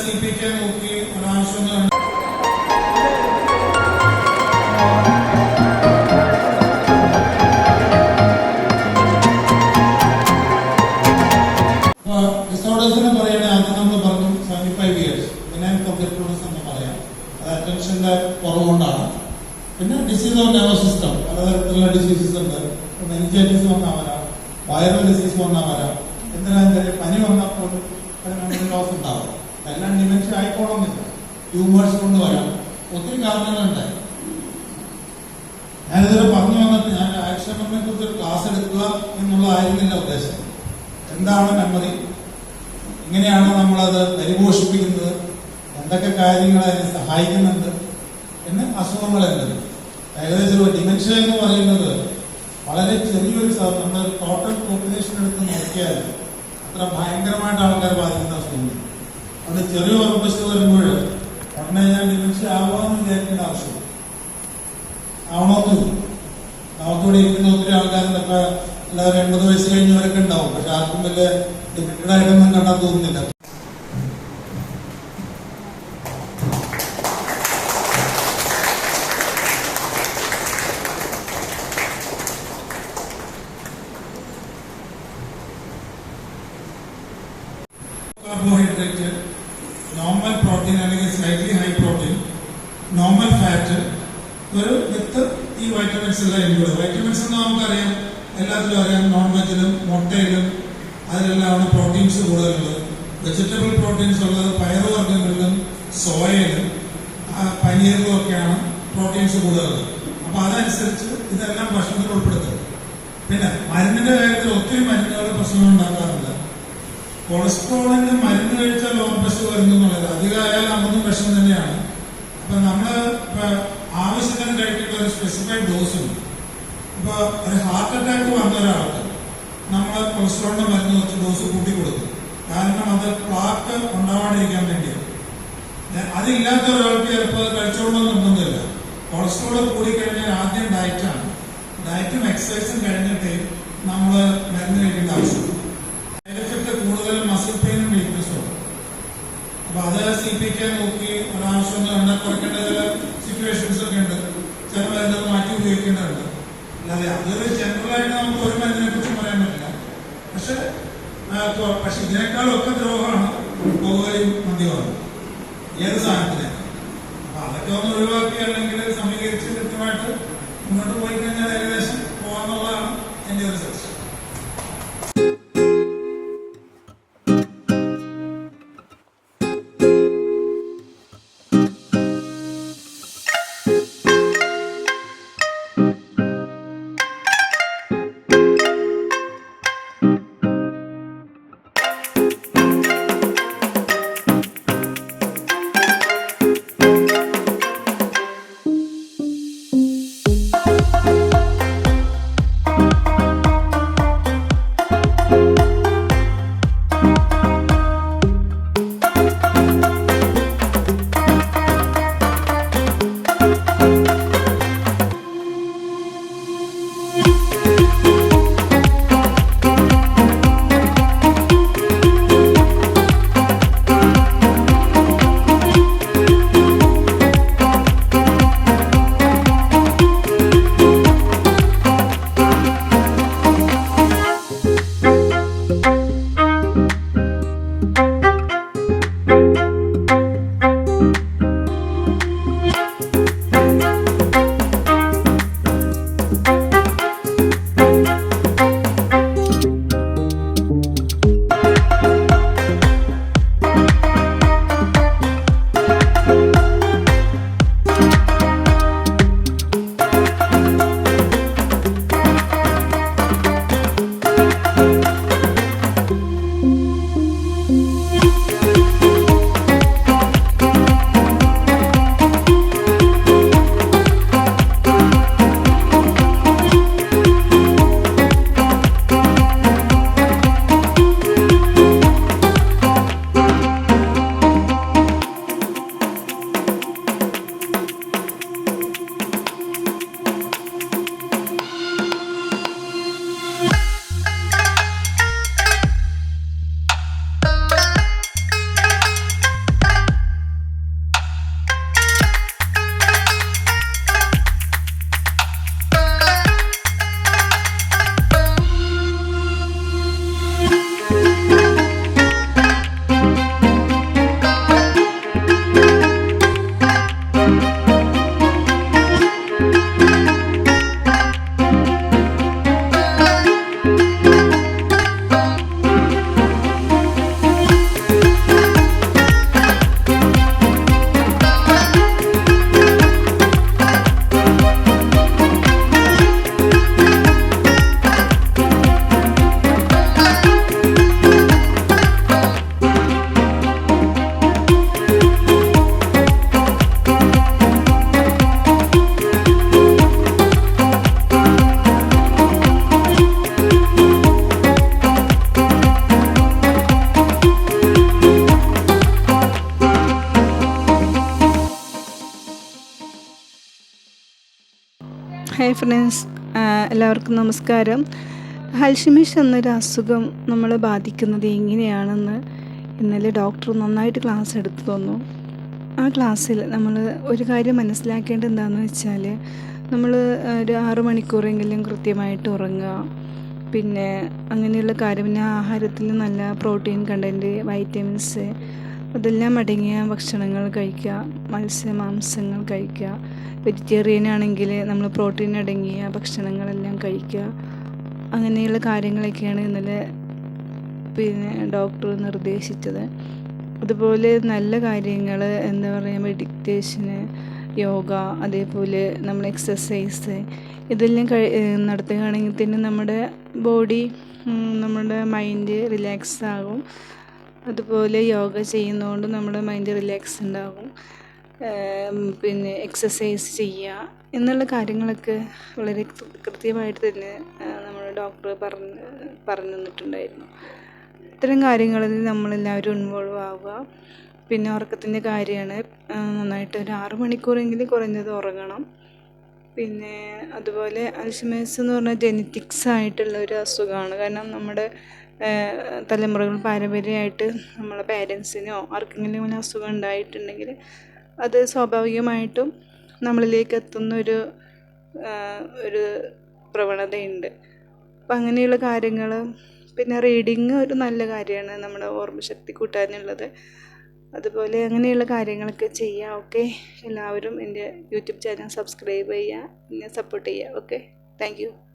CPK നോക്കി ഒരാവശ്യം ഡിസോർഡേഴ്സിനെ പറയുകയാണെങ്കിൽ ആദ്യം നമ്മൾ പറഞ്ഞു 75 years ബിനൈൻ ഫോർഗെറ്റ്ഫുൾനെസ് എന്ന് പറയാം. അത് അറ്റൻഷന്റെ കുറവുകൊണ്ടാണ്. പിന്നെ ഡിസീസ് ഓഫ് നെർവസ് സിസ്റ്റം, പലതരത്തിലുള്ള ഡിസീസസ് ഉണ്ട്. മെനിഞ്ചൈറ്റിസ് വന്നാൽ വരാം, വൈറൽ ഡിസീസ് വന്നാൽ വരാം, എന്തിനാ പനി വന്നപ്പോൾ മെമ്മറി ലോസ് ഉണ്ടാവും. എല്ലാം ഡിമെൻഷ്യ ആയിക്കോണമെന്നില്ല. ട്യൂമേഴ്സ് കൊണ്ട് വരാം, ഒത്തിരി കാരണങ്ങളുണ്ട്. ഞാനിതുവരെ പറഞ്ഞു വന്നിട്ട് ഞാൻ ആക്ഷൻ മെമ്മറിയെ കുറിച്ച് ഒരു ക്ലാസ് എടുക്കുക എന്നുള്ളതായിരുന്നില്ല ഉദ്ദേശം. എന്താണ് മെമ്മറി, എങ്ങനെയാണ് നമ്മളത് പരിപോഷിപ്പിക്കുന്നത്, എന്തൊക്കെ കാര്യങ്ങൾ അതിനെ സഹായിക്കുന്നുണ്ട്, പിന്നെ അസുഖങ്ങളുണ്ട്. ഏകദേശം ഡിമെൻഷ്യ എന്ന് പറയുന്നത് വളരെ ചെറിയൊരു നമ്മുടെ ടോട്ടൽ പോപ്പുലേഷൻ എടുത്ത് നോക്കിയാൽ അത്ര ഭയങ്കരമായിട്ട് ആൾക്കാർ ബാധിക്കുന്ന അസുഖങ്ങൾ. അത് ചെറിയ ഓർമ്മശ വരുമ്പോൾ ഉടനെ ഞാൻ ഡിമെൻഷ്യ ആവാമെന്ന് വിചാരിക്കേണ്ട ആവശ്യം ആവണമെന്നില്ല. നമുക്കിവിടെ ഇരിക്കുന്ന ഒത്തിരി ആൾക്കാരുണ്ടൊക്കെ എല്ലാവരും 80 വയസ്സ് കഴിഞ്ഞവരൊക്കെ ഉണ്ടാവും. പക്ഷെ ആർക്കും വലിയ ഡിമെൻറ്റഡ് ആയിട്ടൊന്നും കണ്ടാൽ തോന്നുന്നില്ല. കാർബോഹൈഡ്രേറ്റ്, നോർമൽ പ്രോട്ടീൻ അല്ലെങ്കിൽ slightly high protein, normal fat, ഒരു വിത്ത് ഈ വൈറ്റമിൻസ് എല്ലാം ഇൻക്ലൂഡ്. വൈറ്റമിൻസ് എന്ന് നമുക്കറിയാം, എല്ലാത്തിലും അറിയാം. നോൺ വെജിലും മുട്ടയിലും അതിലെല്ലാമാണ് പ്രോട്ടീൻസ് കൂടുതലുള്ളത്. വെജിറ്റബിൾ പ്രോട്ടീൻസ് ഉള്ളത് പയറുവർഗ്ഗങ്ങളിലും സോയയിലും പനീറിലും ഒക്കെയാണ് പ്രോട്ടീൻസ് കൂടുതലുള്ളത്. അപ്പൊ അതനുസരിച്ച് ഇതെല്ലാം ഭക്ഷണത്തിൽ ഉൾപ്പെടുത്തും. പിന്നെ മരുന്നിന്റെ കാര്യത്തിൽ ഒത്തിരി മരുന്നുകൾ പ്രശ്നങ്ങൾ ഉണ്ടാക്കാറുണ്ട്. കൊളസ്ട്രോളിന് മരുന്ന് കഴിച്ചാൽ ഓർമ്മശ വരുന്നു എന്നുള്ളത് അധികമായാൽ അമൃതും വിഷം തന്നെയാണ്. അപ്പൊ നമ്മള് ആവശ്യത്തിന് കഴിക്കേണ്ട ഒരു സ്പെസിഫൈഡ് ഡോസ് ഉണ്ട്. ഇപ്പൊ ഒരു ഹാർട്ട് അറ്റാക്ക് വന്ന ഒരാൾക്ക് നമ്മൾ കൊളസ്ട്രോളിന്റെ മരുന്ന് വെച്ച് ഡോസ് കൂട്ടി കൊടുക്കും. കാരണം അത് പ്ലാക്ക് ഉണ്ടാവാണ്ടിരിക്കാൻ വേണ്ടിയാണ്. അതില്ലാത്ത ഒരാൾക്ക് ചിലപ്പോൾ അത് കഴിച്ചോളണമെന്ന് നിർബന്ധമില്ല. കൊളസ്ട്രോൾ കൂടിക്കഴിഞ്ഞാൽ ആദ്യം ഡയറ്റാണ്. ഡയറ്റും എക്സസൈസും കഴിഞ്ഞിട്ട് നമ്മൾ മരുന്ന് കഴിക്കേണ്ട ആവശ്യമുണ്ട്. സൈഡ് എഫക്ട് കൂടുതലും മസിൽ പെയിനും വീക്ക്നെസ്സും. അപ്പൊ അത് CPK നോക്കി ഒരാവശ്യം കുറയ്ക്കേണ്ട ചില സിറ്റുവേഷൻസ് ഒക്കെ ഉണ്ട്. ചില മരുന്നുകൾ മാറ്റി ഉപയോഗിക്കേണ്ടതുണ്ട്. അല്ലാതെ അതൊരു ജനറലായിട്ട് നമുക്ക് ഒരു മരുന്നിനെ കുറിച്ച് പറയാൻ പറ്റില്ല. പക്ഷെ ഇതിനേക്കാളൊക്കെ ദ്രോഹമാണ് പുകവലിയും മദ്യപാനം, ഏത് സാധനത്തിന്. അപ്പൊ അതൊക്കെ ഒന്ന് ഒഴിവാക്കി അല്ലെങ്കിൽ സമീകരിച്ച് കൃത്യമായിട്ട് മുന്നോട്ട് പോയി കഴിഞ്ഞാൽ ഏകദേശം പോകാന്നുള്ളതാണ് എന്റെ ഒരു സജഷൻ. ഹായ് ഫ്രണ്ട്സ്, എല്ലാവർക്കും നമസ്കാരം. അൽഷിമേഴ്സ് എന്നൊരു അസുഖം നമ്മളെ ബാധിക്കുന്നത് എങ്ങനെയാണെന്ന് ഇന്നലെ ഡോക്ടർ നന്നായിട്ട് ക്ലാസ് എടുത്തു തന്നു. ആ ക്ലാസ്സിൽ നമ്മൾ ഒരു കാര്യം മനസ്സിലാക്കേണ്ടത് എന്താണെന്ന് വെച്ചാൽ, നമ്മൾ ഒരു 6 മണിക്കൂറെങ്കിലും കൃത്യമായിട്ട് ഉറങ്ങുക, പിന്നെ അങ്ങനെയുള്ള കാര്യം, പിന്നെ ആഹാരത്തിൽ നല്ല പ്രോട്ടീൻ കണ്ടൻറ്റ്, വൈറ്റമിൻസ് അതെല്ലാം അടങ്ങിയ ഭക്ഷണങ്ങൾ കഴിക്കുക, മാംസങ്ങൾ കഴിക്കുക. വെജിറ്റേറിയൻ ആണെങ്കിൽ നമ്മൾ പ്രോട്ടീൻ അടങ്ങിയ ഭക്ഷണങ്ങളെല്ലാം കഴിക്കുക. അങ്ങനെയുള്ള കാര്യങ്ങളൊക്കെയാണ് ഇന്നലെ ഡോക്ടർ നിർദ്ദേശിച്ചത്. അതുപോലെ നല്ല കാര്യങ്ങൾ എന്താ പറയുക, മെഡിറ്റേഷന്, യോഗ, അതേപോലെ നമ്മൾ എക്സസൈസ് ഇതെല്ലാം നടത്തുകയാണെങ്കിൽ തന്നെ നമ്മുടെ ബോഡി, നമ്മുടെ മൈൻഡ് റിലാക്സ് ആകും. അതുപോലെ യോഗ ചെയ്യുന്നതുകൊണ്ട് നമ്മുടെ മൈൻഡ് റിലാക്സ് ഉണ്ടാകും. പിന്നെ എക്സസൈസ് ചെയ്യുക എന്നുള്ള കാര്യങ്ങളൊക്കെ വളരെ കൃത്യമായിട്ട് തന്നെ നമ്മുടെ ഡോക്ടർ പറഞ്ഞു തന്നിട്ടുണ്ടായിരുന്നു. ഇത്തരം കാര്യങ്ങളിൽ നമ്മളെല്ലാവരും ഇൻവോൾവ് ആവുക. പിന്നെ ഉറക്കത്തിൻ്റെ കാര്യമാണ്, നന്നായിട്ട് ഒരു 6 മണിക്കൂറെങ്കിലും കുറഞ്ഞത് ഉറങ്ങണം. പിന്നെ അതുപോലെ അൽഷിമേഴ്സ് എന്ന് പറഞ്ഞാൽ ജെനറ്റിക്സ് ആയിട്ടുള്ള ഒരു അസുഖമാണ്. കാരണം നമ്മുടെ തലമുറകൾ പാരമ്പര്യമായിട്ട് നമ്മളെ പേരൻസിനോ ആർക്കെങ്കിലും ഇങ്ങനെ അസുഖം ഉണ്ടായിട്ടുണ്ടെങ്കിൽ അത് സ്വാഭാവികമായിട്ടും നമ്മളിലേക്ക് എത്തുന്ന ഒരു പ്രവണതയുണ്ട്. അപ്പം അങ്ങനെയുള്ള കാര്യങ്ങൾ, പിന്നെ റീഡിങ് ഒരു നല്ല കാര്യമാണ് നമ്മുടെ ഓർമ്മശക്തി കൂട്ടാനുള്ളത്. അതുപോലെ അങ്ങനെയുള്ള കാര്യങ്ങളൊക്കെ ചെയ്യാം. ഓക്കെ, എല്ലാവരും എൻ്റെ യൂട്യൂബ് ചാനൽ സബ്സ്ക്രൈബ് ചെയ്യുക, എന്നെ സപ്പോർട്ട് ചെയ്യുക. Okay, thank you.